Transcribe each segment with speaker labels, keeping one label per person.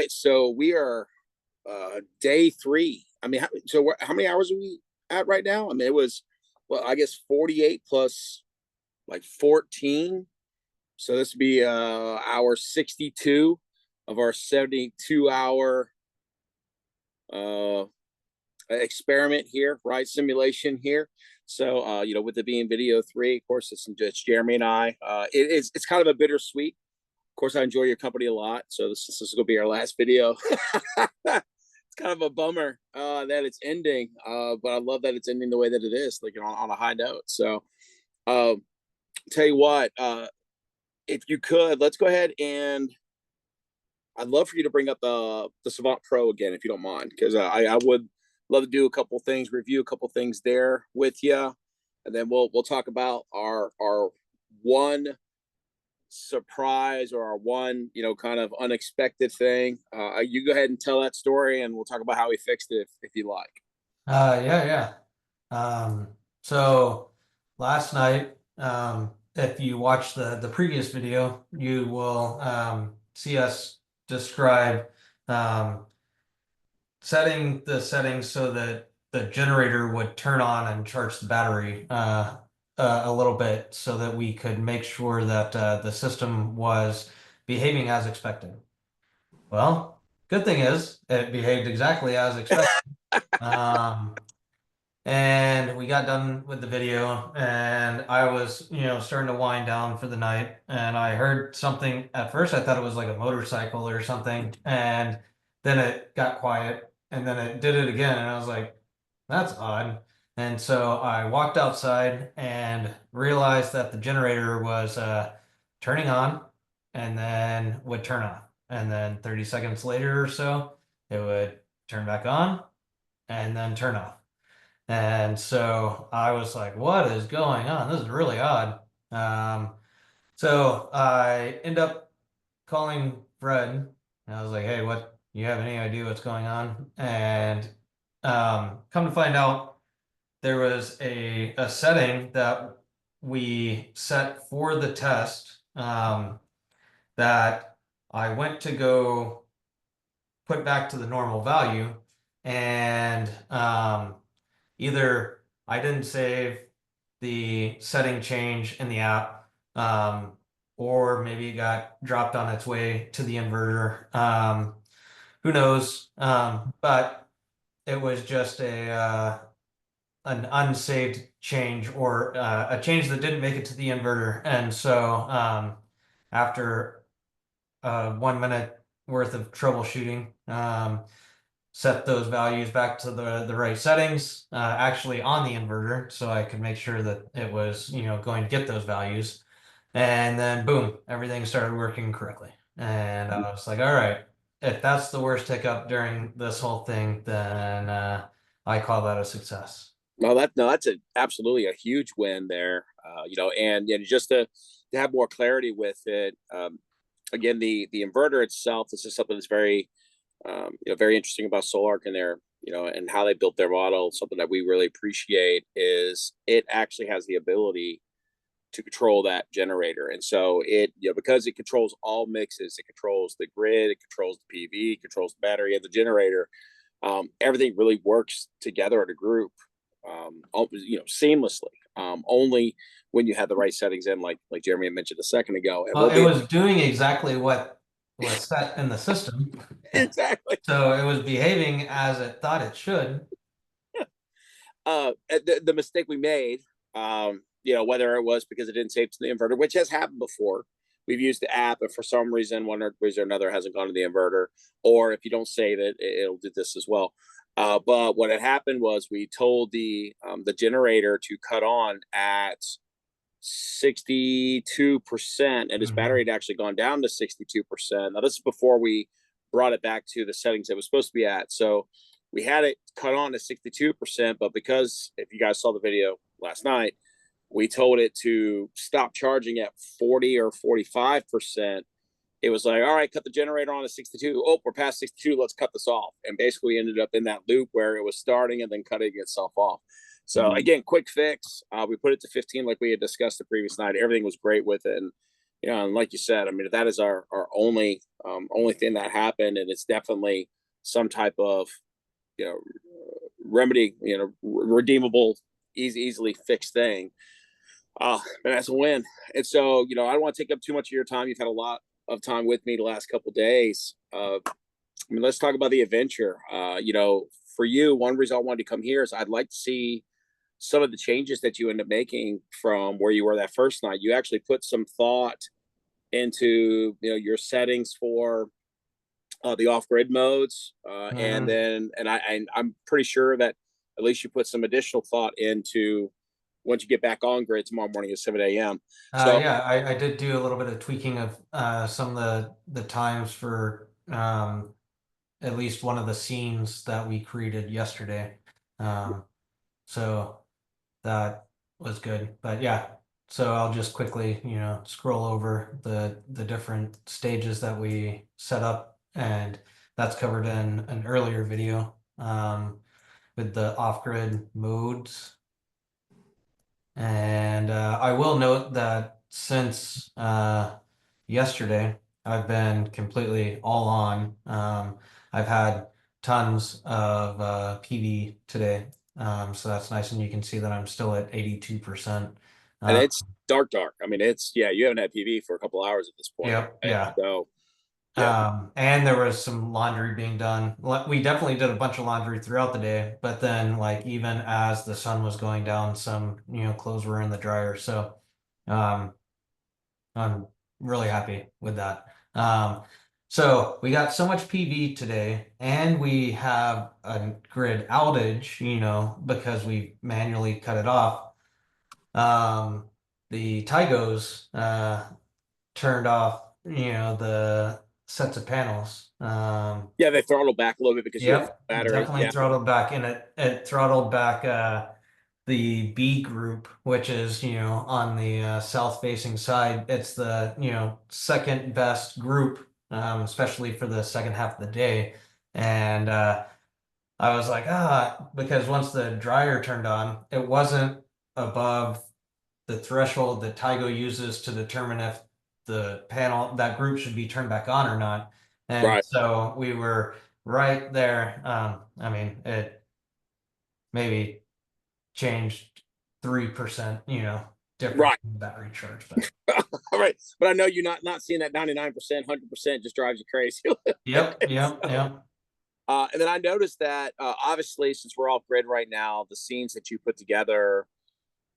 Speaker 1: right, so we are day 3. I mean, how many hours are we at right now? I mean, it was, well, I guess 48 plus like 14. So this would be hour 62 of our 72-hour uh experiment here, right? Simulation here. So with it being video 3, of course, it's just Jeremy and I. It's kind of a bittersweet. Of course, I enjoy your company a lot. So this is going to be our last video. It's kind of a bummer that it's ending, but I love that it's ending the way that it is, like on a high note. So, uh, tell you what, if you could, let's go ahead and I'd love for you to bring up the Savant Pro again, if you don't mind, because I would love to do a couple things, review a couple things there with you, and then we'll talk about our one surprise or our one kind of unexpected thing. You go ahead and tell that story, and we'll talk about how we fixed it if you like.
Speaker 2: Yeah, yeah. So last night, if you watch the previous video, you will see us describe um, setting the settings so that the generator would turn on and charge the battery a little bit so that we could make sure that the system was behaving as expected. Well, good thing is it behaved exactly as expected. Um, And we got done with the video, and I was, starting to wind down for the night. And I heard something at first. I thought it was like a motorcycle or something. And then it got quiet, and then it did it again. And I was like, that's odd. And so I walked outside and realized that the generator was turning on and then would turn off. And then 30 seconds later or so, it would turn back on and then turn off. And so I was like, what is going on? This is really odd. So I end up calling Fred, and I was like, hey, what, you have any idea what's going on? And come to find out, there was a setting that we set for the test that I went to go put back to the normal value, and either I didn't save the setting change in the app, or maybe it got dropped on its way to the inverter. Who knows? But it was just a an unsaved change, or a change that didn't make it to the inverter. And so after 1 minute worth of troubleshooting, set those values back to the right settings, actually on the inverter, so I could make sure that it was, going to get those values. And then boom, everything started working correctly. And I was like, all right, if that's the worst hiccup during this whole thing, then I call that a success.
Speaker 1: Well, that's absolutely a huge win there. And just to have more clarity with it. Again, the inverter itself, this is something that's very very interesting about Solar-Ark and their, and how they built their model. Something that we really appreciate is it actually has the ability to control that generator. And so because it controls all mixes, it controls the grid, it controls the PV, it controls the battery and the generator. Everything really works together in a group, seamlessly. Only when you have the right settings in, like Jeremy mentioned a second ago. And
Speaker 2: Well, it was doing exactly what was set in the system.
Speaker 1: exactly.
Speaker 2: So it was behaving as it thought it should.
Speaker 1: The mistake we made, whether it was because it didn't save to the inverter, which has happened before. We've used the app, and for some reason, one reason or another, hasn't gone to the inverter. Or if you don't save it, it'll do this as well. But what had happened was we told the generator to cut on at 62%, and his battery had actually gone down to 62%. Now, this is before we brought it back to the settings it was supposed to be at. So we had it cut on to 62%, but because, if you guys saw the video last night, we told it to stop charging at 40 or 45%. It was like, all right, cut the generator on to 62. Oh, we're past 62. Let's cut this off. And basically, we ended up in that loop where it was starting and then cutting itself off. So again, quick fix. We put it to 15 like we had discussed the previous night. Everything was great with it. And, and like you said, I mean, that is our only only thing that happened, and it's definitely some type of, you know, remedy, redeemable, easily fixed thing. And that's a win. And so, I don't want to take up too much of your time. You've had a lot of time with me the last couple of days. Let's talk about the adventure. For you, one reason I wanted to come here is I'd like to see some of the changes that you end up making from where you were that first night. You actually put some thought into, your settings for the off-grid modes, and
Speaker 2: Mhm.
Speaker 1: then I'm pretty sure that at least you put some additional thought into once you get back on grid tomorrow morning at 7 a.m. So
Speaker 2: Yeah, I did do a little bit of tweaking of some of the times for at least one of the scenes that we created yesterday. Um, so that was good. But yeah, so I'll just quickly, scroll over the different stages that we set up, and that's covered in an earlier video with the off-grid modes. And I will note that since yesterday, I've been completely all on. I've had tons of PV today, so that's nice, and you can see that I'm still at 82%.
Speaker 1: and
Speaker 2: Uh,
Speaker 1: it's dark. I mean, it's yeah, you haven't had PV for a couple hours at this point,
Speaker 2: yep,
Speaker 1: right?
Speaker 2: yeah.
Speaker 1: So yeah,
Speaker 2: And there was some laundry being done. We definitely did a bunch of laundry throughout the day, but then like even as the sun was going down, some, clothes were in the dryer. So, um, I'm really happy with that. So we got so much PV today, and we have a grid outage, because we manually cut it off. Um, the Tigos turned off, the sets of panels.
Speaker 1: yeah, they throttle back a little bit because you have
Speaker 2: Yep,
Speaker 1: battery.
Speaker 2: definitely
Speaker 1: Yeah,
Speaker 2: throttled back, and it throttled back the B group, which is, on the south facing side. It's the, second best group, especially for the second half of the day. And I was like, because once the dryer turned on, it wasn't above the threshold that Tygo uses to determine if the panel, that group should be turned back on or not. And
Speaker 1: right,
Speaker 2: so we were right there. I mean, it maybe changed 3%, difference
Speaker 1: right,
Speaker 2: in battery charge. But
Speaker 1: all right. But I know you're not seeing that 99%, 100% just drives you crazy.
Speaker 2: yep, yep,
Speaker 1: So,
Speaker 2: yep.
Speaker 1: and then I noticed that obviously, since we're off grid right now, the scenes that you put together,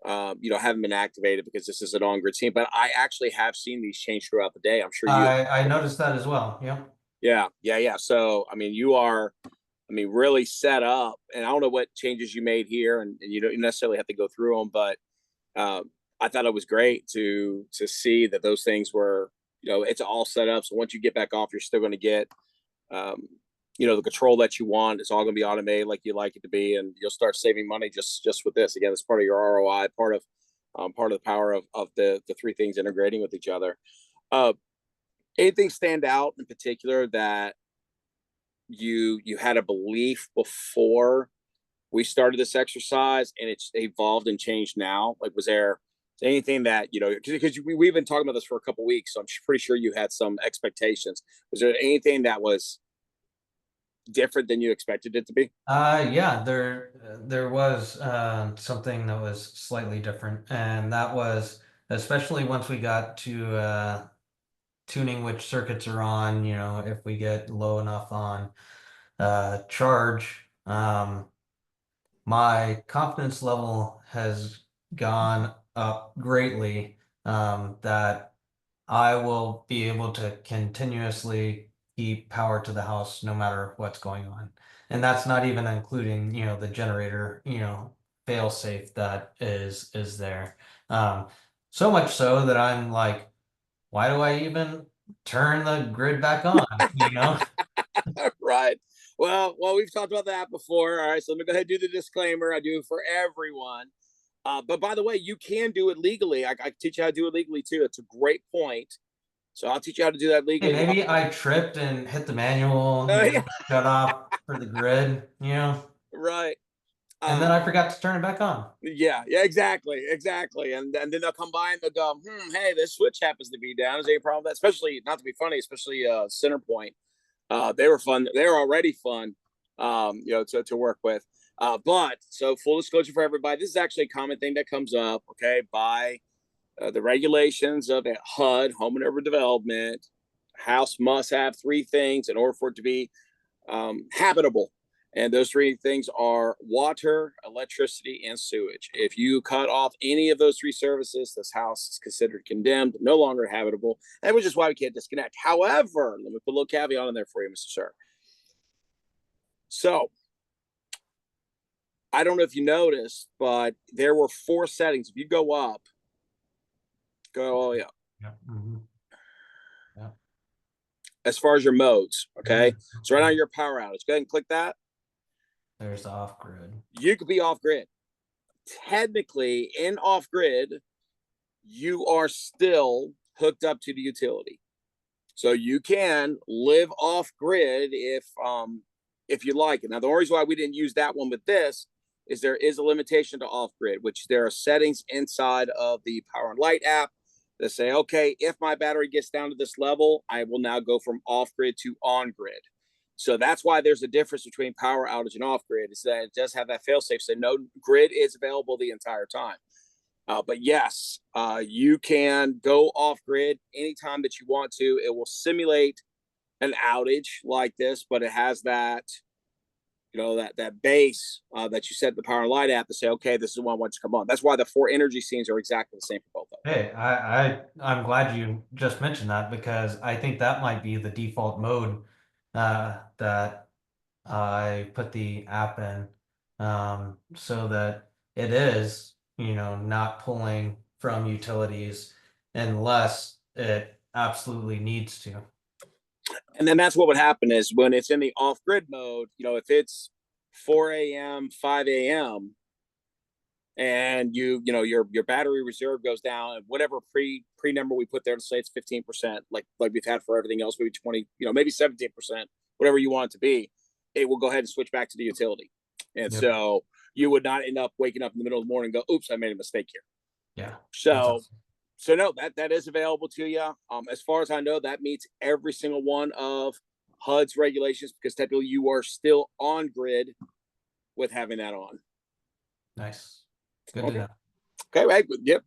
Speaker 1: haven't been activated because this is an on grid scene. But I actually have seen these change throughout the day. I'm sure you.
Speaker 2: I noticed that as well. Yep.
Speaker 1: Yeah. So I mean, you are, really set up. And I don't know what changes you made here, and you don't necessarily have to go through them, but um, I thought it was great to see that those things were, it's all set up. So once you get back off, you're still going to get, um, the control that you want. It's all going to be automated like you like it to be, and you'll start saving money just with this. Again, it's part of your ROI, part of the power of the three things integrating with each other. Uh, Anything stand out in particular that you had a belief before we started this exercise and it's evolved and changed now? Like, was there anything that, because we've been talking about this for a couple of weeks, so I'm pretty sure you had some expectations. Was there anything that was different than you expected it to be?
Speaker 2: Yeah, there was something that was slightly different, and that was especially once we got to tuning which circuits are on, if we get low enough on charge. My confidence level has gone up greatly, that I will be able to continuously keep power to the house no matter what's going on. And that's not even including, the generator, fail safe that is there. Um, so much so that I'm like, why do I even turn the grid back on?
Speaker 1: Right. Well, we've talked about that before. All right, so let me go ahead and do the disclaimer. I do it for everyone. But by the way, you can do it legally. I can teach you how to do it legally too. It's a great point. So I'll teach you how to do that
Speaker 2: Hey,
Speaker 1: legally.
Speaker 2: maybe I tripped and hit the manual,
Speaker 1: Yeah,
Speaker 2: shut off for the grid,
Speaker 1: right.
Speaker 2: And then I
Speaker 1: Um,
Speaker 2: forgot to turn it back on.
Speaker 1: yeah, yeah, exactly. And then they'll come by and they'll go, hey, this switch happens to be down. Is there any problem with that? Especially, not to be funny, especially Centerpoint. They were fun. They were already fun, to work with. But so full disclosure for everybody, this is actually a common thing that comes up, okay, by the regulations of HUD, Home and Urban Development. House must have three things in order for it to be habitable. And those three things are water, electricity, and sewage. If you cut off any of those three services, this house is considered condemned, no longer habitable, and which is why we can't disconnect. However, let me put a little caveat in there for you, Mr. Sir. So, I don't know if you noticed, but there were four settings. If you go up, go all the way up.
Speaker 2: Yeah. Mm-hmm. Yeah.
Speaker 1: As far as your modes, okay?
Speaker 2: Mm-hmm.
Speaker 1: So right now you're power outage. Go ahead and click that.
Speaker 2: There's off grid.
Speaker 1: You could be off grid. Technically, in off grid, you are still hooked up to the utility. So you can live off grid if you like it. Now the only reason why we didn't use that one with this is there is a limitation to off grid, which there are settings inside of the Power and Light app that say, okay, if my battery gets down to this level, I will now go from off grid to on grid. So that's why there's a difference between power outage and off grid, is that it does have that failsafe. So no grid is available the entire time. But yes, you can go off grid anytime that you want to. It will simulate an outage like this, but it has that, that base that you set the Power and Light app to say, okay, this is what I want to come on. That's why the four energy scenes are exactly the same for both of them.
Speaker 2: Hey, I'm glad you just mentioned that because I think that might be the default mode that I put the app in, so that it is, not pulling from utilities unless it absolutely needs to.
Speaker 1: And then that's what would happen is when it's in the off grid mode, if it's 4 a.m., 5 a.m., and your battery reserve goes down and whatever pre number we put there to say it's 15%, like we've had for everything else, maybe 20, maybe 17%, whatever you want it to be, it will go ahead and switch back to the utility. And
Speaker 2: Yep.
Speaker 1: so you would not end up waking up in the middle of the morning and go, oops, I made a mistake here.
Speaker 2: Yeah. That's
Speaker 1: So
Speaker 2: awesome.
Speaker 1: so no, that is available to you. As far as I know, that meets every single one of HUD's regulations because technically you are still on grid with having that on.
Speaker 2: Nice. Good to
Speaker 1: Okay.
Speaker 2: know.
Speaker 1: Okay, right. Yep.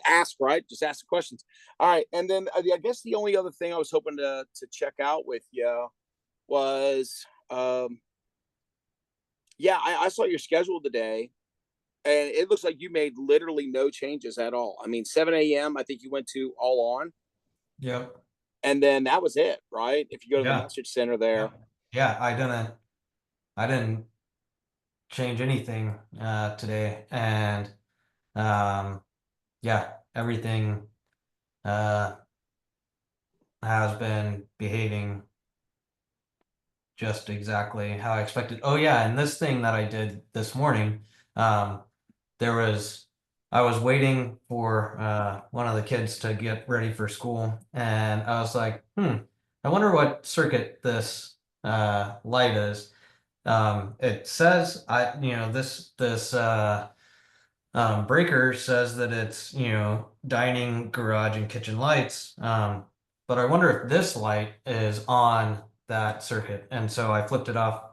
Speaker 1: Ask, right? Just ask the questions. All right. And then I guess the only other thing I was hoping to check out with you was, yeah, I saw your schedule today, and it looks like you made literally no changes at all. I mean, 7 a.m. I think you went to all on,
Speaker 2: Yep.
Speaker 1: and then that was it, right? If you go to the
Speaker 2: Yeah.
Speaker 1: message center there,
Speaker 2: Yep. Yeah. I didn't change anything today, and um, yeah, everything uh has been behaving just exactly how I expected. Oh yeah, and this thing that I did this morning, um, there was I was waiting for one of the kids to get ready for school, and I was like, I wonder what circuit this light is. It says this breaker says that it's, dining, garage, and kitchen lights. But I wonder if this light is on that circuit. And so I flipped it off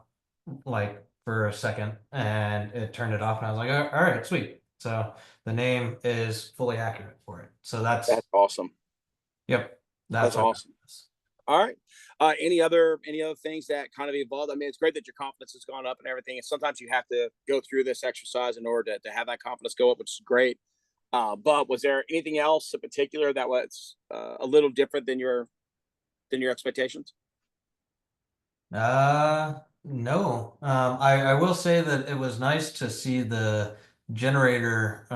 Speaker 2: like for a second and it turned it off. And I was like, all right, sweet. So the name is fully accurate for it. So
Speaker 1: that's awesome.
Speaker 2: yep,
Speaker 1: That's
Speaker 2: that's what that
Speaker 1: awesome.
Speaker 2: is.
Speaker 1: All right. Any other things that kind of evolved? I mean, it's great that your confidence has gone up and everything. And sometimes you have to go through this exercise in order to have that confidence go up, which is great. But was there anything else in particular that was a little different than your expectations?
Speaker 2: No. I will say that it was nice to see the generator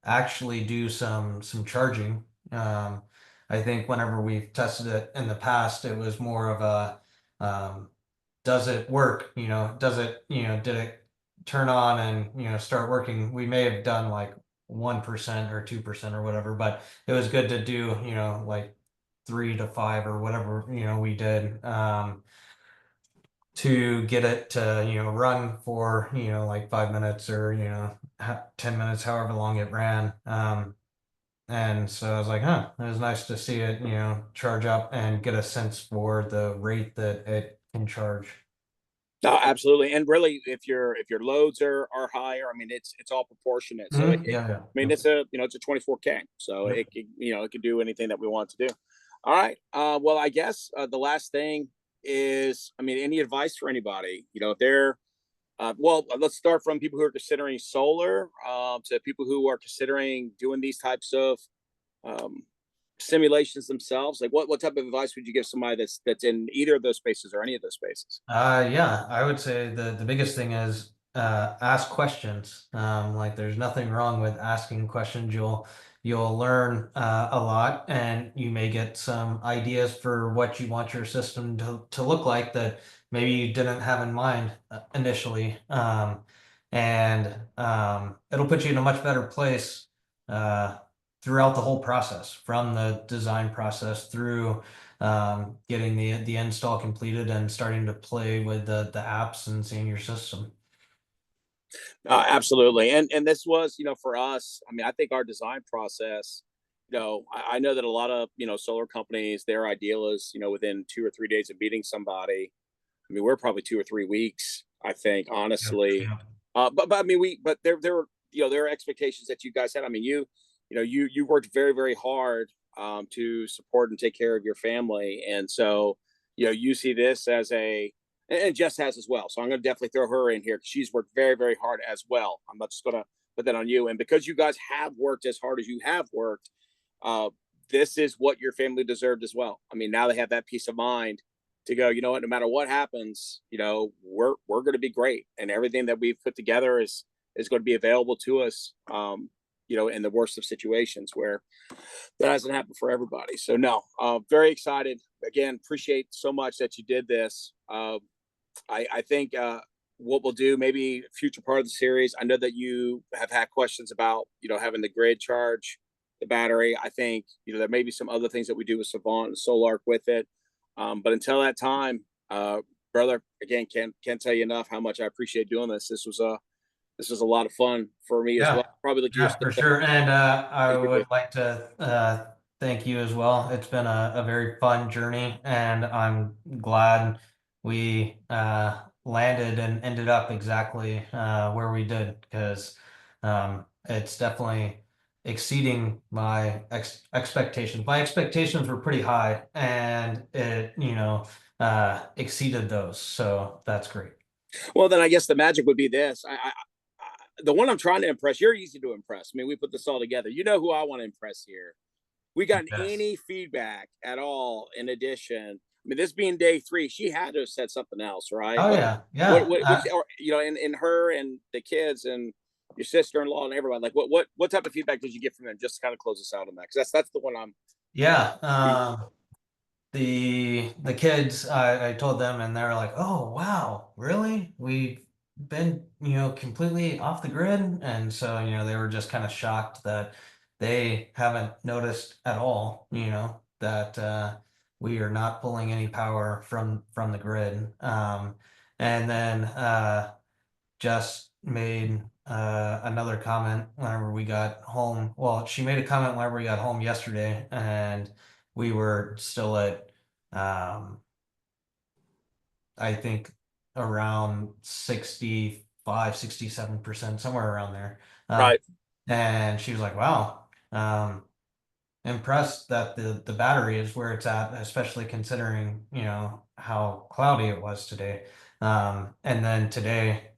Speaker 2: actually do some charging. Um, I think whenever we've tested it in the past, it was more of a does it work? Does it, did it turn on and start working? We may have done like 1% or 2% or whatever, but it was good to do, like 3 to 5 or whatever, we did. to get it to, run for, like 5 minutes or, 10 minutes, however long it ran. And so I was like, huh, it was nice to see it, charge up and get a sense for the rate that it can charge.
Speaker 1: No, absolutely. And really, if your loads are higher, I mean, it's all proportionate. So
Speaker 2: Yeah, yeah.
Speaker 1: I mean,
Speaker 2: Yep.
Speaker 1: it's a 24K. So
Speaker 2: Yep.
Speaker 1: it could do anything that we want to do. All right. Well, I guess the last thing is, I mean, any advice for anybody? If they're let's start from people who are considering solar to people who are considering doing these types of um, simulations themselves. Like, what type of advice would you give somebody that's in either of those spaces or any of those spaces?
Speaker 2: Yeah, I would say the biggest thing is ask questions. Like there's nothing wrong with asking questions. You'll learn a lot, and you may get some ideas for what you want your system to look like that maybe you didn't have in mind initially. And it'll put you in a much better place uh, throughout the whole process, from the design process through getting the install completed and starting to play with the apps and seeing your system.
Speaker 1: Absolutely, and this was, for us. I mean, I think our design process. I know that a lot of solar companies, their ideal is within 2 or 3 days of meeting somebody. I mean, we're probably 2 or 3 weeks. I think
Speaker 2: Yep.
Speaker 1: honestly,
Speaker 2: Yep.
Speaker 1: but I mean, but there were there are expectations that you guys had. I mean, you worked very very hard to support and take care of your family, and so you see this as and Jess has as well. So I'm going to definitely throw her in here because she's worked very very hard as well. I'm not just going to put that on you, and because you guys have worked as hard as you have worked, uh, this is what your family deserved as well. I mean, now they have that peace of mind to go, what, no matter what happens, we're going to be great, and everything that we've put together is going to be available to us. In the worst of situations where that hasn't happened for everybody. So no, very excited. Again, appreciate so much that you did this. I think what we'll do, maybe future part of the series. I know that you have had questions about having the grid charge the battery. I think there may be some other things that we do with Savant and Solar-Ark with it. But until that time, brother, again, can't tell you enough how much I appreciate doing this. This was a lot of fun for me as
Speaker 2: Yeah,
Speaker 1: well. Probably look at your
Speaker 2: yeah, for
Speaker 1: system.
Speaker 2: sure. And I
Speaker 1: Think you're
Speaker 2: would
Speaker 1: good.
Speaker 2: like to thank you as well. It's been a very fun journey, and I'm glad we landed and ended up exactly where we did, because it's definitely exceeding my expectations. My expectations were pretty high, and it, exceeded those. So that's great.
Speaker 1: Well, then I guess the magic would be this. The one I'm trying to impress. You're easy to impress. I mean, we put this all together. You know who I want to impress here. We gotten
Speaker 2: Yes.
Speaker 1: any feedback at all? In addition, I mean, this being day three, she had to have said something else, right?
Speaker 2: Oh
Speaker 1: Like,
Speaker 2: yeah, yeah.
Speaker 1: which, or, in her and the kids and your sister-in-law and everybody, like, what type of feedback did you get from them? Just to kind of close us out on that, because that's the one I'm.
Speaker 2: Yeah. The kids, I told them, and they're like, "Oh wow, really? We've been, completely off the grid." And so, they were just kind of shocked that they haven't noticed at all, that we are not pulling any power from the grid. And then Jess made another comment whenever we got home. Well, she made a comment whenever we got home yesterday, and we were still at, um, I think, around 65, 67%, somewhere around there. Um,
Speaker 1: Right.
Speaker 2: and she was like, wow, impressed that the battery is where it's at, especially considering, how cloudy it was today. And then today,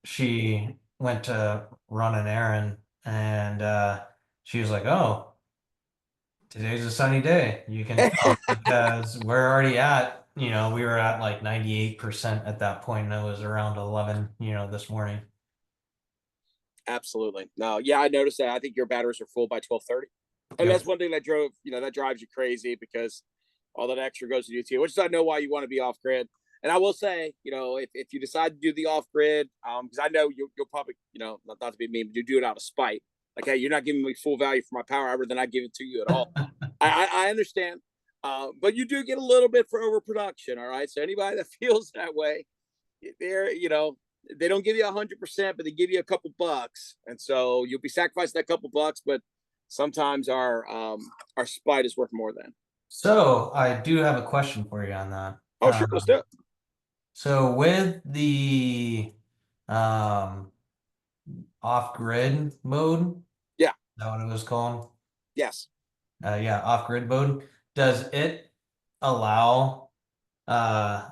Speaker 2: she went to run an errand, and she was like, "Oh, today's a sunny day. You can tell because we're already at, we were at like 98% at that point, and it was around 11, this morning."
Speaker 1: Absolutely. No, yeah, I noticed that. I think your batteries are full by 12:30. And
Speaker 2: Yep.
Speaker 1: that's one thing that drives you crazy because all that extra goes to you too, which is I know why you want to be off grid. And I will say, if you decide to do the off grid, because I know you'll probably, not to be mean, but you do it out of spite. Like, hey, you're not giving me full value for my power, other than I give it to you at all. I understand. But you do get a little bit for overproduction. All right. So anybody that feels that way, they're, they don't give you 100%, but they give you a couple bucks. And so you'll be sacrificing that couple bucks, but sometimes our spite is worth more than.
Speaker 2: So I do have a question for you on that.
Speaker 1: Oh, sure. Let's do it.
Speaker 2: So with the um, off-grid mode, is
Speaker 1: Yeah.
Speaker 2: that what it was called?
Speaker 1: Yes.
Speaker 2: Yeah, off-grid mode. Does it allow uh,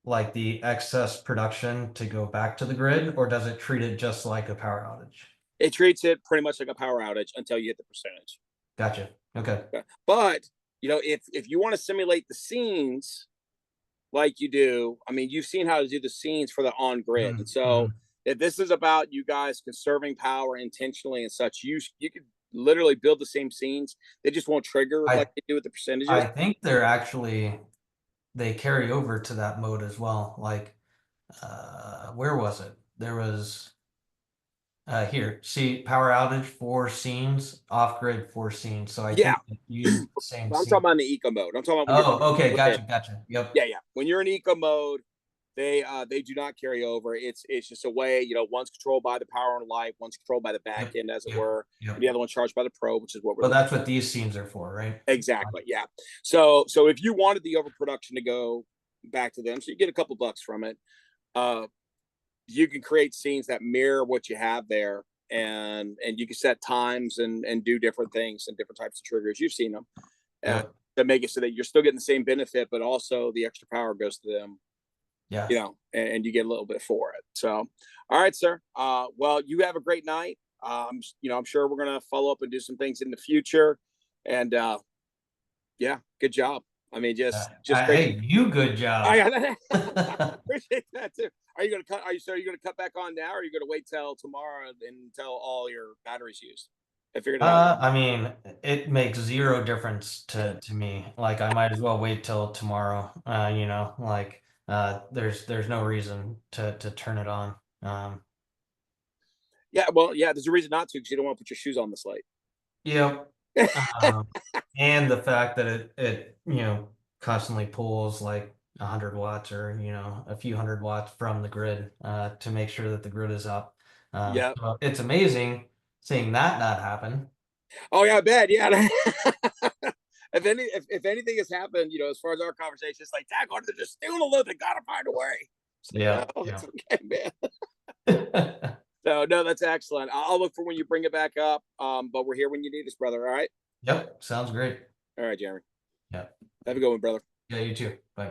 Speaker 2: like the excess production to go back to the grid, or does it treat it just like a power outage?
Speaker 1: It treats it pretty much like a power outage until you hit the percentage.
Speaker 2: Gotcha. Okay.
Speaker 1: But if you want to simulate the scenes like you do, I mean, you've seen how to do the scenes for the on grid, and so
Speaker 2: Mm-hmm.
Speaker 1: if this is about you guys conserving power intentionally and such, you could literally build the same scenes. They just won't trigger
Speaker 2: I
Speaker 1: like they do with the percentages.
Speaker 2: I think they're actually they carry over to that mode as well. Like, where was it? There was here, see, power outage for scenes, off grid for scenes. So I
Speaker 1: Yeah,
Speaker 2: think they use the same
Speaker 1: but I'm talking
Speaker 2: scene.
Speaker 1: about in the eco mode. I'm talking about when you're
Speaker 2: Oh, okay,
Speaker 1: with it.
Speaker 2: gotcha. Yep,
Speaker 1: Yeah, yeah. When you're in eco mode, they do not carry over. It's just a way, one's controlled by the power and light, one's controlled by the back
Speaker 2: yep,
Speaker 1: end, as it
Speaker 2: yep,
Speaker 1: were, and
Speaker 2: yep.
Speaker 1: the other one's charged by the pro, which is what we're
Speaker 2: Well,
Speaker 1: looking
Speaker 2: that's what these scenes are for, right?
Speaker 1: at. Exactly. Yeah. So if you wanted the overproduction to go back to them, so you get a couple bucks from it, uh, you can create scenes that mirror what you have there, and you can set times and do different things and different types of triggers. You've seen them, uh,
Speaker 2: Yep.
Speaker 1: to make it so that you're still getting the same benefit, but also the extra power goes to them,
Speaker 2: Yeah.
Speaker 1: and you get a little bit for it. So, all right, sir. Well, you have a great night. I'm sure we're gonna follow up and do some things in the future. And yeah, good job. I mean, just great.
Speaker 2: Hey, you good job.
Speaker 1: I appreciate that too. Are you gonna cut? Are you gonna cut back on now, or are you gonna wait till tomorrow until all your batteries used? I figured it out.
Speaker 2: I mean, it makes zero difference to me. Like, I might as well wait till tomorrow. Like, there's no reason to turn it on.
Speaker 1: Yeah, well, yeah. There's a reason not to, because you don't want to put your shoes on the slate.
Speaker 2: Yep. Um, and the fact that it constantly pulls like 100 watts or a few hundred watts from the grid to make sure that the grid is up.
Speaker 1: Yeah.
Speaker 2: So it's amazing seeing that not happen.
Speaker 1: Oh yeah, I bet. Yeah. If anything has happened, as far as our conversation, it's like, Dad, they're just stealing a load. They gotta find a way. It's like,
Speaker 2: Yeah,
Speaker 1: oh,
Speaker 2: yeah.
Speaker 1: it's okay, man. So no, that's excellent. I'll look for when you bring it back up. But we're here when you need us, brother. All right.
Speaker 2: Yep, sounds great.
Speaker 1: All right, Jeremy.
Speaker 2: Yeah.
Speaker 1: Have a good one, brother.
Speaker 2: Yeah, you too. Bye.